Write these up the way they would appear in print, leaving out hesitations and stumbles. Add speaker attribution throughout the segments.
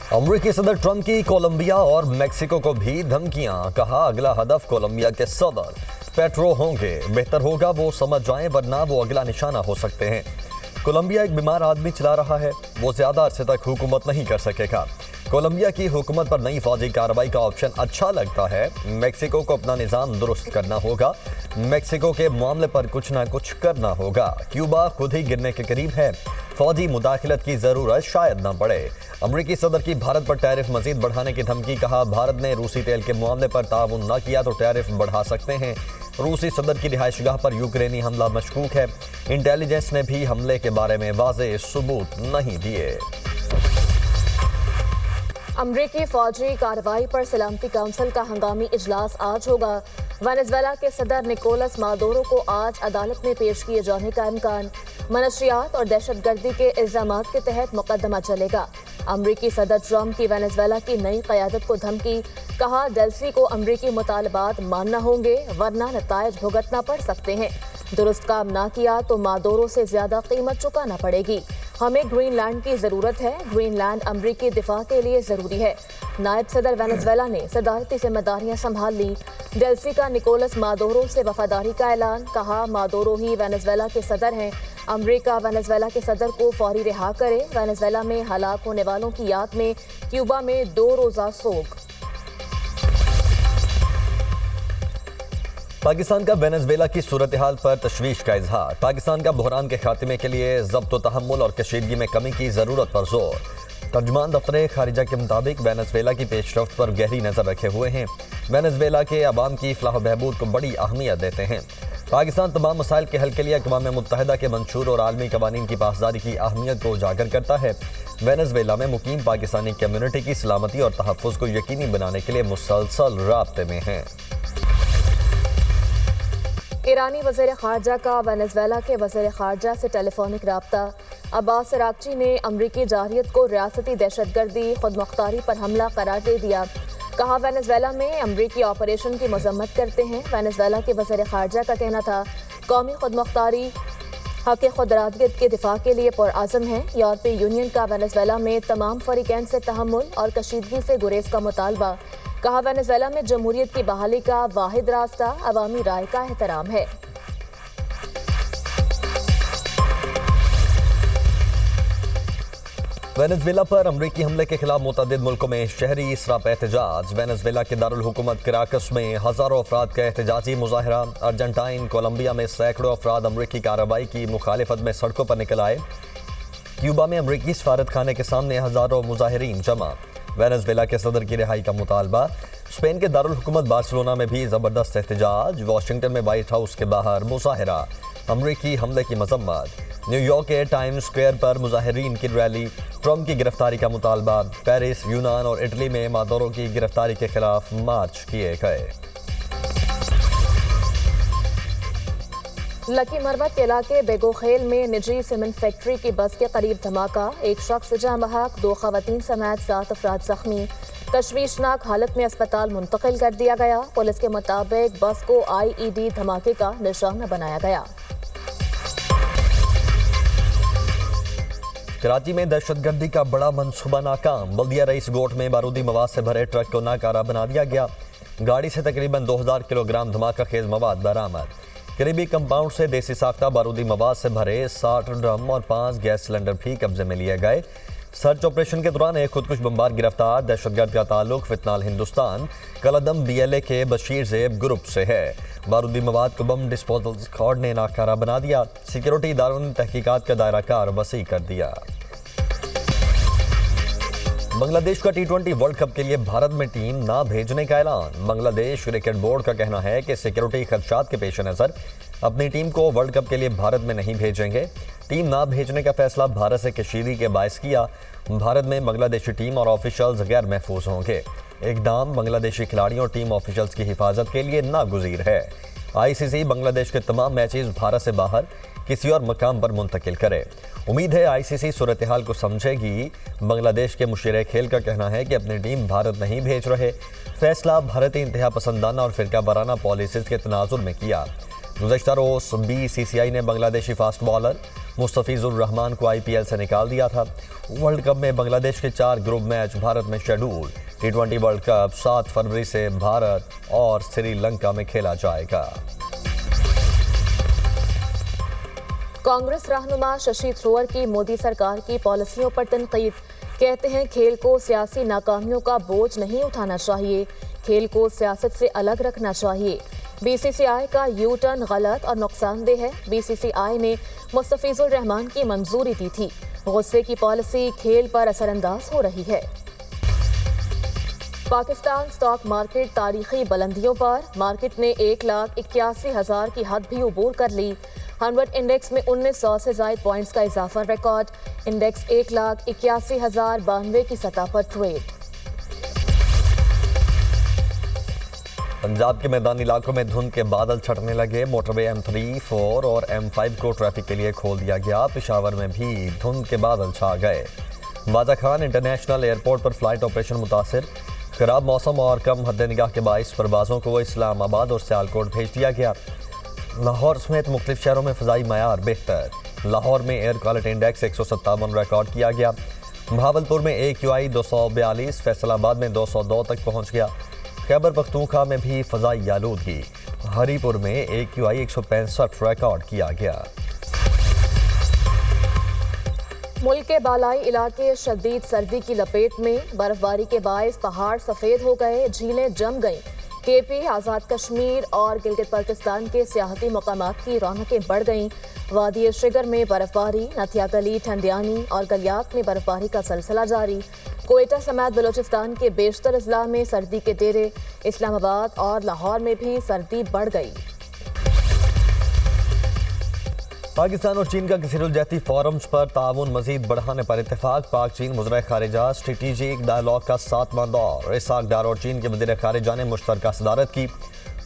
Speaker 1: अमेरिकी सदर ट्रंप की कोलंबिया और मेक्सिको को भी धमकियां। कहा अगला हदफ कोलंबिया के सदर पेट्रो होंगे। बेहतर होगा वो समझ जाएं वरना वो अगला निशाना हो सकते हैं। कोलंबिया एक बीमार आदमी चला रहा है, वो ज्यादा अरसे तक हुकूमत नहीं कर सकेगा। कोलंबिया की हुकूमत पर नई फौजी कार्रवाई का ऑप्शन अच्छा लगता है। मेक्सिको को अपना निज़ाम दुरुस्त करना होगा। मेक्सिको के मामले पर कुछ ना कुछ करना होगा। क्यूबा खुद ही गिरने के करीब है। फौजी मुदाखलत की जरूरत शायद न पड़े। अमेरिकी सदर की भारत पर टैरिफ मजीद बढ़ाने की धमकी। कहा भारत ने रूसी तेल के मामले पर ताउन न किया तो टैरिफ बढ़ा सकते हैं। रूसी सदर की रिहाइशगाह पर यूक्रेनी हमला मशकूक है। इंटेलिजेंस ने भी हमले के बारे में वाज़ेह सबूत नहीं दिए।
Speaker 2: अमरीकी फौजी कार्रवाई पर सलामती काउंसिल का हंगामी इजलास आज होगा। वेनेजुएला के सदर निकोलस मादुरो को आज अदालत में पेश किए जाने का इम्कान। मनशियात और दहशतगर्दी के इल्जामात के तहत मुकदमा चलेगा। अमरीकी सदर ट्रंप की वेनेजुएला की नई क़यादत को धमकी। कहा डेल्सी को अमरीकी मुतालबात मानना होंगे वरना नतायज भुगतना पड़ सकते हैं। दुरुस्त काम ना किया तो मादुरो से ज्यादा कीमत चुकाना पड़ेगी। हमें ग्रीनलैंड की जरूरत है। ग्रीनलैंड अमरीकी दिफा के लिए जरूरी है। नायब सदर वेनेजुएला ने सदारती जिम्मेदारियां संभाल ली। डेल्सी का निकोलस मादुरो से वफादारी का ऐलान। कहा मादुरो ही वेनेजुएला के सदर हैं। अमरीका वेनेजुएला के सदर को फौरी रिहा करे। वेनेजुएला में हलाक होने वालों की याद में क्यूबा में 2 रोजा सोग।
Speaker 1: पाकिस्तान का वेनेजुएला की सूरत हाल पर तशवीश का इजहार। पाकिस्तान का बहरान के खात्मे के लिए ज़ब्त व तहम्मुल और कशीदगी में कमी की ज़रूरत पर जोर। तर्जुमान दफ्तर खारिजा के मुताबिक वेनेजुएला की पेशरफ्त पर गहरी नज़र रखे हुए हैं। वेनेजुएला के अवाम की फलाह बहबूद को बड़ी अहमियत देते हैं। पाकिस्तान तमाम मसाइल के हल के लिए अक़वाम मुत्तहिदा के मंशूर और आलमी कवानीन की पासदारी की अहमियत को उजागर करता है। वेनेजुएला में मुकीम पाकिस्तानी कम्यूनिटी की सलामती और तहफ़्फ़ुज़ को यकीनी बनाने के लिए मुसलसल राब्ते में हैं।
Speaker 2: ईरानी वज़ीर ख़ारजा का वेनेजुएला के वज़ीर ख़ारजा से टेलीफोनिक राब्ता। अब्बास अरागची ने अमरीकी जारहियत को रियासती दहशतगर्दी खुदमुख्तारी पर हमला करार दे दिया। कहा वेनेजुएला में अमरीकी ऑपरेशन की मजम्मत करते हैं। वेनेजुएला के वज़ीर ख़ारजा का कहना था कौमी खुदमुख्तारी हक़ खुदरादियत के दिफा के लिए पुरअज़म है। यूरोपीय यूनियन का वेनेजुएला में तमाम फ़रीक़ैन से तहम्मुल और कशीदगी से गुरेज का मुतालबा। कहा वेनेजुएला में जमहूरियत की बहाली का वाहिद रास्ता अवामी राय का एहतराम है।
Speaker 1: वेनेजुएला पर अमरीकी हमले के खिलाफ मुतअद्दिद मुल्कों में शहरी इसराप एहतजाज। वेनेजुएला के दारुल हुकूमत कराकस में हज़ारों अफराद का एहतजाजी मुजाहरा। अर्जेंटाइन कोलंबिया में सैकड़ों अफराद अमरीकी कार्रवाई की मुखालिफत में सड़कों पर निकल आए। क्यूबा में अमरीकी सफारत खाने के सामने हज़ारों मुजाहिरीन जमा। वेनेजुएला के सदर की रिहाई का मुतालबा। स्पेन के दारुल हुकूमत बार्सिलोना में भी ज़बरदस्त एहतजाज। वाशिंगटन में व्हाइट हाउस के बाहर मुजाहरा। अमरीकी हमले की मजम्मत। न्यूयॉर्क के टाइम्स स्क्वायर पर मुजाहिरीन की रैली। ट्रंप की गिरफ्तारी का मुतालबा। पेरिस, यूनान और इटली में मादुरो की गिरफ्तारी के खिलाफ मार्च किए गए।
Speaker 2: लकी मरवत के इलाके बेगोखेल में निजी सीमेंट फैक्ट्री की बस के करीब धमाका। एक शख्स जहाँ बहक, 2 खवातीन समेत 7 अफराद जख्मी। तशवीशनाक हालत में अस्पताल मुंतकिल कर दिया गया। पुलिस के मुताबिक बस को IED धमाके का निशाना बनाया गया।
Speaker 1: कराची में दहशतगर्दी का बड़ा मंसूबा नाकाम। बल्दिया रईस गोट में बारूदी मवाद से भरे ट्रक को नाकारा बना दिया गया। गाड़ी से तकरीबन 2000 किलोग्राम धमाका खेज मवाद बरामद। करीबी कंपाउंड से देसी साख्ता बारूदी मवाद से भरे 60 ड्रम और 5 गैस सिलेंडर भी कब्जे में लिए गए। सर्च ऑपरेशन के दौरान एक खुदकुश बमबार गिरफ्तार। दहशतगर्द का ताल्लुक फितनाल हिंदुस्तान कलदम BLA के बशीर ज़ेब ग्रुप से है। बारूदी मवाद को बम डिस्पोजल स्क्वाड ने नाकारा बना दिया। सिक्योरिटी इदारों ने तहकीकात का दायरा कार वसी कर दिया। बांग्लादेश का T20 वर्ल्ड कप के लिए भारत में टीम ना भेजने का ऐलान। बांग्लादेश क्रिकेट बोर्ड का कहना है कि सिक्योरिटी खदशात के पेश नज़र अपनी टीम को वर्ल्ड कप के लिए भारत में नहीं भेजेंगे। टीम ना भेजने का फैसला भारत से कशीदगी के बायस किया। भारत में बांग्लादेशी टीम और ऑफिशियल्स गैर महफूज होंगे। इक़दाम बांग्लादेशी खिलाड़ियों और टीम ऑफिशियल्स की हिफाजत के लिए नागुज़ीर है। ICC बांग्लादेश के तमाम मैचेस भारत से बाहर किसी और मकाम पर मुंतकिल करे। उम्मीद है ICC सूरत हाल को समझेगी। बांग्लादेश के मुशीर खेल का कहना है कि अपनी टीम भारत नहीं भेज रहे। फैसला भारतीय इंतहा पसंदाना और फिरका वाराना पॉलिसीज़ के तनाजुर में किया। गुज़श्ता रोज़ BCCI ने बांग्लादेशी फास्ट बॉलर मुस्तफिजुर रहमान को IPL से निकाल दिया था। वर्ल्ड कप में बांग्लादेश के 4 ग्रुप मैच भारत में शेड्यूल। T20 वर्ल्ड कप 7 फरवरी से भारत और श्रीलंका में खेला जाएगा।
Speaker 2: कांग्रेस रहनुमा शशि थरूर की मोदी सरकार की पॉलिसियों पर तनकीद। कहते हैं खेल को सियासी नाकामियों का बोझ नहीं उठाना चाहिए, खेल को सियासत से अलग रखना चाहिए। BCCI का यू टर्न गलत और नुकसानदेह है। BCCI ने मुस्तफिजुर रहमान की मंजूरी दी थी। गुस्से की पॉलिसी खेल पर असरअंदाज हो रही है। पाकिस्तान स्टॉक मार्केट तारीखी बुलंदियों पर। मार्केट ने 1,81,000 की हद भी उबूर कर ली। 100 इंडेक्स में 1900 से ज्यादा पॉइंट्स का इजाफा रिकॉर्ड। इंडेक्स 1,81,092 की सतह पर ट्रेड।
Speaker 1: पंजाब के मैदानी इलाकों में धुंध के बादल छटने लगे। मोटरवे M3, 4 और M5 को ट्रैफिक के लिए खोल दिया गया। पेशावर में भी धुंध के बादल छा गए। बाजा खान इंटरनेशनल एयरपोर्ट पर फ्लाइट ऑपरेशन मुतासिर। खराब मौसम और कम हद्द-ए-निगाह के बाइस परवाजों को इस्लामाबाद और सियालकोट भेज दिया गया। लाहौर समेत मुख्तलिफ शहरों में फ़ज़ाई मयार बेहतर। लाहौर में एयर क्वालिटी इंडेक्स 157 रिकॉर्ड किया गया। भावलपुर में AQI 242, फैसलाबाद में 202 तक पहुंच गया। खैबर पख्तूनख्वा में भी फ़ज़ाई आलूदगी। हरीपुर में AQI 165 रिकॉर्ड किया गया।
Speaker 2: मुल्क के बालाई इलाके शदीद सर्दी की लपेट में। बर्फबारी के बायस पहाड़ सफ़ेद हो गए, झीलें जम गईं। KP, आज़ाद कश्मीर और गिलगित बल्तिस्तान के सियाहती मकामात की रौनकें बढ़ गईं। वादी शिगर में बर्फबारी, नथिया गली, ठंडियानी और गलियात में बर्फबारी का सिलसिला जारी। कोयटा समेत बलोचिस्तान के बेशतर अजला में सर्दी के डेरे। इस्लामाबाद और लाहौर में भी सर्दी बढ़ गई।
Speaker 1: पाकिस्तान और चीन का किसी फोरम्स पर ताउन मजीद बढ़ाने पर इत्तेफाक। पाक चीन वज़ीर खारिजा स्ट्रेटेजिक डायलॉग का 7वां दौर। इसाक डार और चीन के वज़ीर खारिजा ने मुश्तरका सदारत की।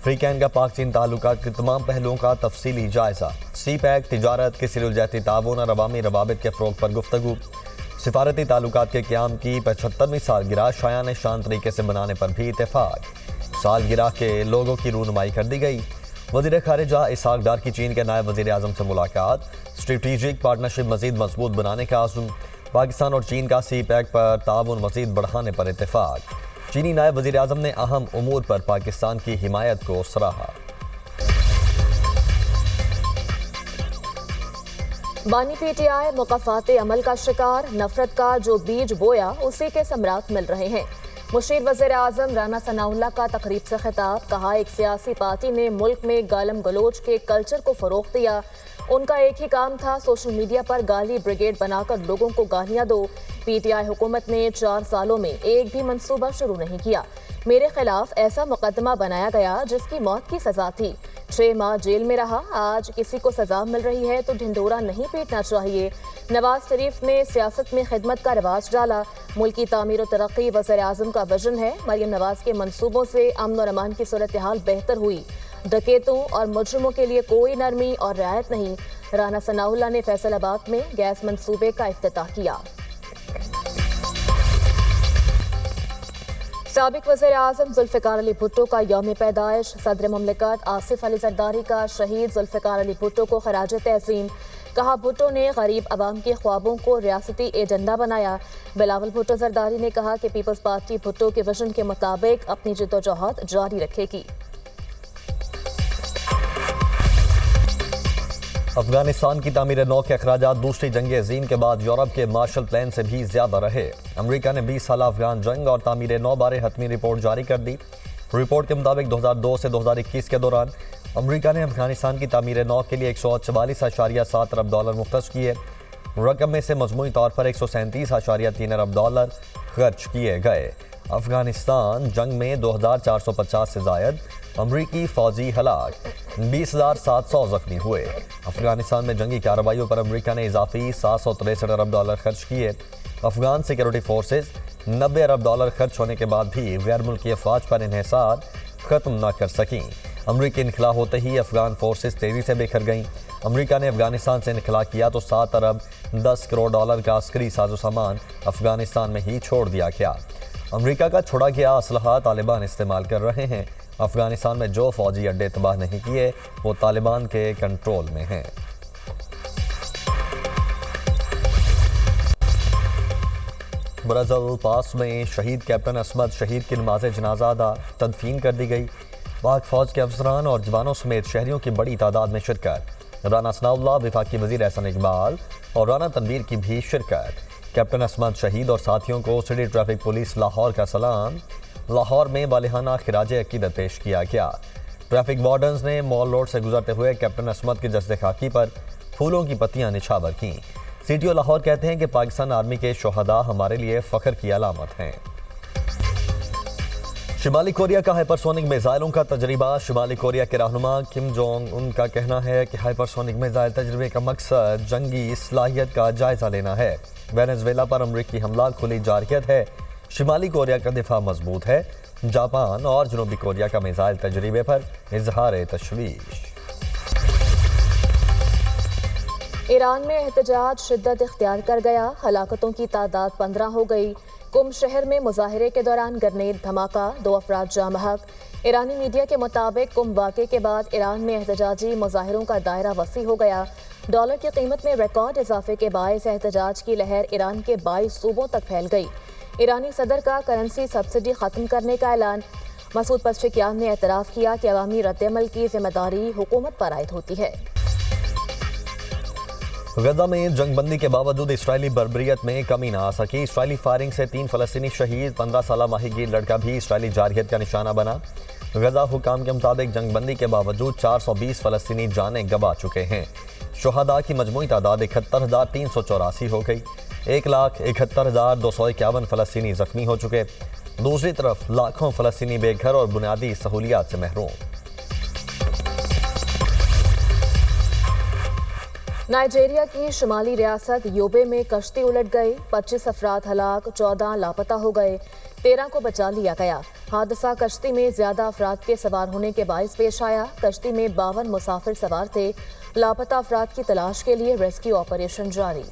Speaker 1: फ्रीकैन का पाक चीन ताल्लुकात के तमाम पहलुओं का तफसीली जायजा। CPEC, तिजारत, किसी ताउन और अवामी रवाबित के फ़रोग़ पर गुफ्तगू। सिफारती ताल्लुकात के क़याम की 75वीं सालगिरह शायान शान तरीके से बनाने पर भी इत्तेफाक। सालगिरह के लोगों की रूनुमाई कर दी गई। वज़ीर खारिजा इसाक डार की चीन के नायब वज़ीर आज़म से मुलाकात। स्ट्रेटेजिक पार्टनरशिप मज़ीद मजबूत बनाने का आज़म। पाकिस्तान और चीन का CPEC पर ताउन मज़ीद बढ़ाने पर इत्तेफाक। चीनी नायब वज़ीर आज़म ने अहम उमूर पर पाकिस्तान की हिमायत को सराहा।
Speaker 2: बानी PTI मुकाफ़ाते अमल का शिकार। नफरत का जो बीज बोया उसी के समरात मिल रहे हैं। मुशीर वज़ीर आज़म राना सनाउल्लाह का तकरीब से खिताब। कहा, एक सियासी पार्टी ने मुल्क में गालम गलोच के कल्चर को फ़रोग़ दिया। उनका एक ही काम था, सोशल मीडिया पर गाली ब्रिगेड बनाकर लोगों को गालियाँ दो। PTI हुकूमत ने 4 सालों में एक भी मंसूबा शुरू नहीं किया। मेरे खिलाफ ऐसा मुकदमा बनाया गया जिसकी मौत की सज़ा थी। 6 माह जेल में रहा। आज किसी को सज़ा मिल रही है तो ढिंडोरा नहीं पीटना चाहिए। नवाज शरीफ ने सियासत में खिदमत का रिवाज डाला। मुल्क की तामीर और तरक्की वज़ीर आज़म का विजन है। मरियम नवाज के मंसूबों से अमन और अमान की सूरत हाल बेहतर हुई। डकैतों और मुजरिमों के लिए कोई नरमी और रियायत नहीं। राना सनाउल्लाह ने फैसलाबाद में गैस मंसूबे का इफ्तिताह किया। साबिक वज़ीर आज़म जुल्फ़िकार अली भुट्टो का यौम पैदाइश। सदर ममलिकत आसिफ अली जरदारी का शहीद जुल्फ़िकार अली भुट्टो को खराज तहसीन। कहा, भुट्टो ने गरीब आवाम के ख्वाबों को रियासती एजेंडा बनाया। बिलावल भुट्टो जरदारी ने कहा कि पीपल्स पार्टी भुट्टो के विजन के मुताबिक अपनी जद्दोजहद जारी रखेगी।
Speaker 1: अफगानिस्तान की तामीर नौ के अखराजात दूसरी जंग अज़ीम के बाद यूरोप के मार्शल प्लान से भी ज्यादा रहे। अमेरिका ने 20 साल अफगान जंग और तामीर नौ बारे हतमी रिपोर्ट जारी कर दी। रिपोर्ट के मुताबिक 2002 से 2021 के दौरान अमेरिका ने अफगानिस्तान की तामीर नौ के लिए 144.7 अरब डॉलर मुख्तस किए। रकम में से मजमूई तौर पर 137.3 अरब डॉलर खर्च किए गए। अफगानिस्तान जंग में 2450 से जायद अमरीकी फौजी हलाक, 20,700 जख्मी हुए। अफगानिस्तान में जंगी कार्रवाइयों पर अमरीका ने इजाफी 763 अरब डॉलर खर्च किए। अफगान सिक्योरिटी फोर्सेज 90 अरब डॉलर खर्च होने के बाद भी गैर मुल्की अफवाज पर इन्हिसार खत्म न कर सकीं। अमरीकी इनखला होते ही अफगान फोर्सेज तेजी से बिखर गईं। अमरीका ने अफगानिस्तान से इनखला किया तो 7 अरब 10 करोड़ डॉलर का अस्करी साजो सामान अफगानिस्तान में ही छोड़ दिया गया। अमरीका का छोड़ा गया असलहा तालिबान इस्तेमाल कर रहे हैं। अफगानिस्तान में जो फौजी अड्डे तबाह नहीं किए वो तालिबान के कंट्रोल में हैं। ब्रज़ल पास में शहीद कैप्टन असमत शहीद की नमाज जनाजा अदा तदफीन कर दी गई। पाक फौज के अफसरान और जवानों समेत शहरियों की बड़ी तादाद में शिरकत। राना सनाउल्लाह, वफाकी वज़ीर एहसन इकबाल और राना तनवीर की भी शिरकत। कैप्टन असमत शहीद और साथियों को सिटी ट्रैफिक पुलिस लाहौर का सलाम। लाहौर में वालिहाना खिराज अकीदत पेश किया गया। ट्रैफिक वार्डन्स ने मॉल रोड से गुजरते हुए कैप्टन असमत के जस्द खाकी पर फूलों की पत्तियां निछावर की। सीटीओ लाहौर कहते हैं कि पाकिस्तान आर्मी के शोहदा हमारे लिए फख्र की अलामत हैं। शिमाली कोरिया का हाइपरसोनिक मिसाइलों का तजर्बा। शिमाली कोरिया के रहनुमा किम जोंग उन का कहना है कि हाइपरसोनिक मिसाइल तजर्बे का मकसद जंगी सलाहियत का जायजा लेना है। वेनेजुएला पर अमरीकी हमला खुली जारहियत है। शिमाली कोरिया का दिफा मजबूत है। जापान और जनूबी कोरिया का मिसाइल तजर्बे पर इजहार तशवीश।
Speaker 2: ईरान में एहतजाज शिद्दत इख्तियार कर गया। हलाकतों की तादाद 15 हो गई। कुम शहर में मुजाहरे के दौरान ग्रेनेड धमाका, 2 अफराद जाँ बहक। ईरानी मीडिया के मुताबिक कुम वाक़े के बाद ईरान में एहतजाजी मुजाहरों का दायरा वसी हो गया। डॉलर की कीमत में रिकॉर्ड इजाफे के बायस एहतजाज की लहर ईरान के 22 सूबों तक फैल गई। ईरानी सदर का करेंसी सब्सिडी खत्म करने का ऐलान। मसूद पज़ेश्कियान ने एतराफ़ किया कि अवामी रद्द-ए-अमल की जिम्मेदारी हुकूमत पर आयद होती है।
Speaker 1: गजा में जंगबंदी के बावजूद इसराइली बर्बरियत में कमी न आ सकी। इसराइली फायरिंग से 3 फ़लस्तीनी शहीद। 15 साला माहीगीर लड़का भी इसराइली जारहियत का निशाना बना। गजा हुकाम के मुताबिक जंगबंदी के बावजूद 420 फ़लस्तीनी जानें गंवा चुके हैं। शुहदा की मजमूई तादाद 71,384 हो गई। 1,71,251 फ़लस्तीनी जख्मी हो चुके। दूसरी तरफ लाखों फ़लस्तीनी बेघर और बुनियादी सहूलियात से महरूम।
Speaker 2: नाइजीरिया की शुमाली रियासत योबे में कश्ती उलट गई। 25 अफराद हलाक, 14 लापता हो गए, 13 को बचा लिया गया। हादसा कश्ती में ज्यादा अफराद के सवार होने के बायस पेश आया। कश्ती में 52 मुसाफिर सवार थे। लापता अफराद की तलाश के लिए रेस्क्यू ऑपरेशन जारी।